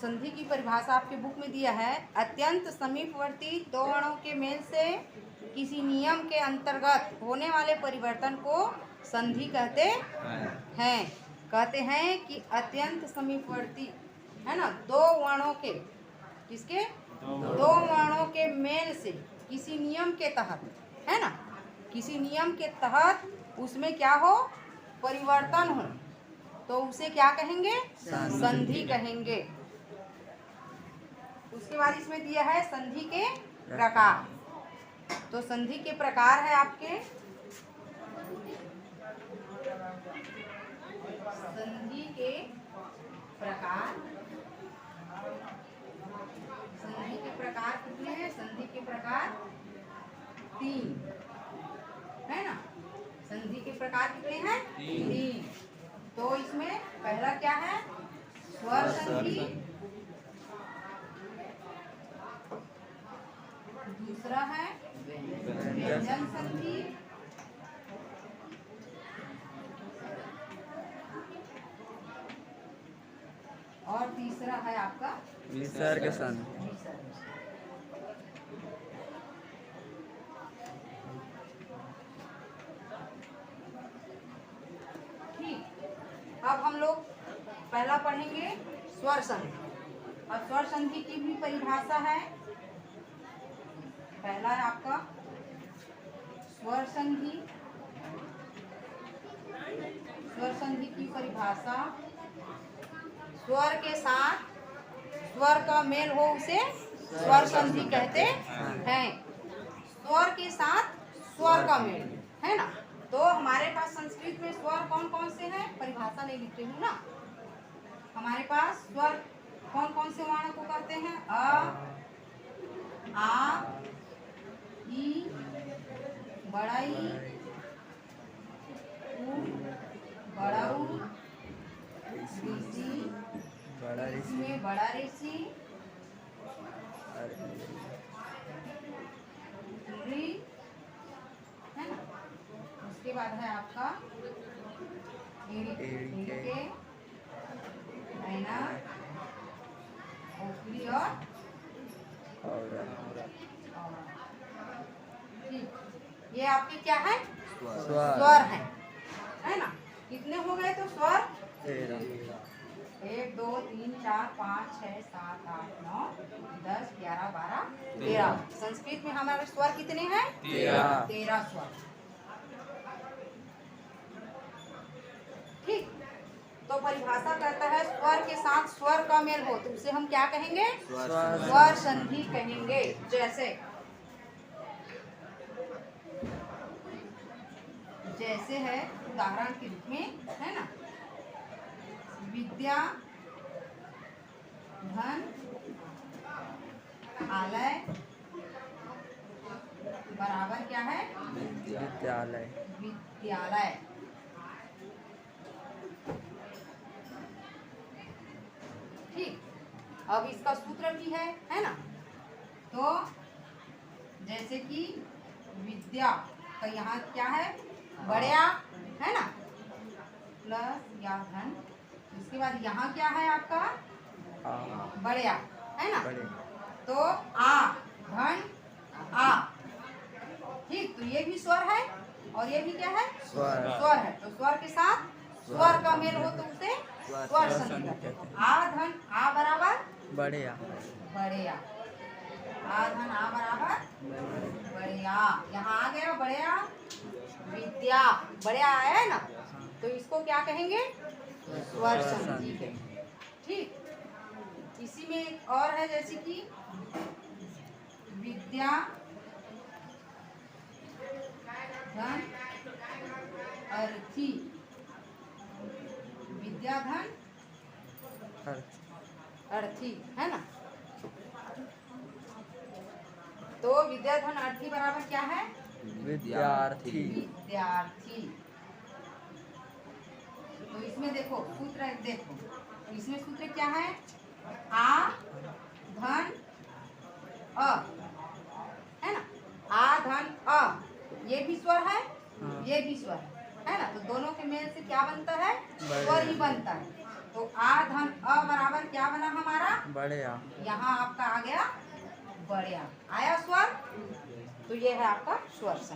संधि की परिभाषा आपके बुक में दिया है, अत्यंत समीपवर्ती दो अणुओं के मेल से किसी नियम के अंतर्गत होने वाले परिवर्तन को संधि कहते हैं। कहते हैं कि अत्यंत समीपवर्ती, है ना, दो वर्णों के, किसके, दो वर्णों के मेल से किसी नियम के तहत, है ना, किसी नियम के तहत उसमें क्या हो, परिवर्तन हो, तो उसे क्या कहेंगे, संधि कहेंगे। उसके बाद इसमें दिया है संधि के प्रकार। तो संधि के प्रकार है आपके, संधि के प्रकार, संधि के प्रकार कितने हैं, संधि के प्रकार 3, है ना। संधि के प्रकार कितने हैं, 3। तो इसमें पहला क्या है, स्वर संधि, दूसरा है व्यंजन संधि, और तीसरा है आपका विसर्ग संधि। ठीक, अब हम लोग पहला पढ़ेंगे स्वर संधि। अब स्वर संधि की भी परिभाषा है। पहला है आपका स्वर संधि। स्वर संधि की परिभाषा, स्वर के साथ स्वर का मेल हो उसे स्वर संधि कहते हैं। स्वर के साथ स्वर का मेल, है ना। तो हमारे पास संस्कृत में स्वर कौन कौन से हैं, परिभाषा नहीं लिख रही हूँ ना। हमारे पास स्वर कौन कौन से वर्ण को कहते हैं, अ, आ, ई, बड़ा ई, उ, बड़ा उ, ऋषि, इसमें बड़ा ऋषि, ऋ, है ना। उसके बाद है आपका एड़िके, नैना, ओखली और ये आपके क्या है, स्वर है ना। कितने हो गए, तो स्वर 1 2 3 4 5 6 7 8 9 10 11 12 13। संस्कृत में हमारे स्वर कितने हैं, 13 स्वर। ठीक, तो परिभाषा कहता है स्वर के साथ स्वर का मेल हो तो उसे हम क्या कहेंगे, स्वर संधि कहेंगे। जैसे है उदाहरण के रूप में, है ना, विद्या, धन, आलय बराबर क्या है, विद्यालय। विद्यालय। ठीक, अब इसका सूत्र भी है ना। तो जैसे कि विद्या का यहाँ क्या है, बड़या, है ना, प्लस या धन। उसके बाद यहाँ क्या है आपका, बड़या, है ना। तो आ, धन, आ। ठीक, तो ये भी स्वर है और ये भी क्या है, स्वर है। तो स्वर के साथ स्वर का मेल हो तो उसे स्वर संधि कहते हैं। आ, धन, आ बराबर बढ़िया, बढ़िया, आ, धन, आ बराबर बढ़िया। यहाँ आ गया बढ़िया, विद्या, बढ़िया आया है ना, तो इसको क्या कहेंगे, स्वर संधि कहेंगे। ठीक, इसी में एक और है, जैसे कि विद्या, धन, अर्थी, विद्या, धन, अर्थी, है ना। तो विद्या, धन, अर्थी बराबर क्या है, विद्यार्थी। विद्यार्थी। तो इसमें देखो सूत्र, देखो इसमें सूत्र क्या है, आ, धन, अ, है ना। आ, धन, अ, ये भी स्वर है, ये भी स्वर है ना। तो दोनों के मेल से क्या बनता है, स्वर ही बनता है। तो आ धन अ बराबर क्या बना हमारा? बड़े आ। यहाँ आपका आ गया बड़े आ। आया स्वर? तो ये है आपका स्वर संख्या।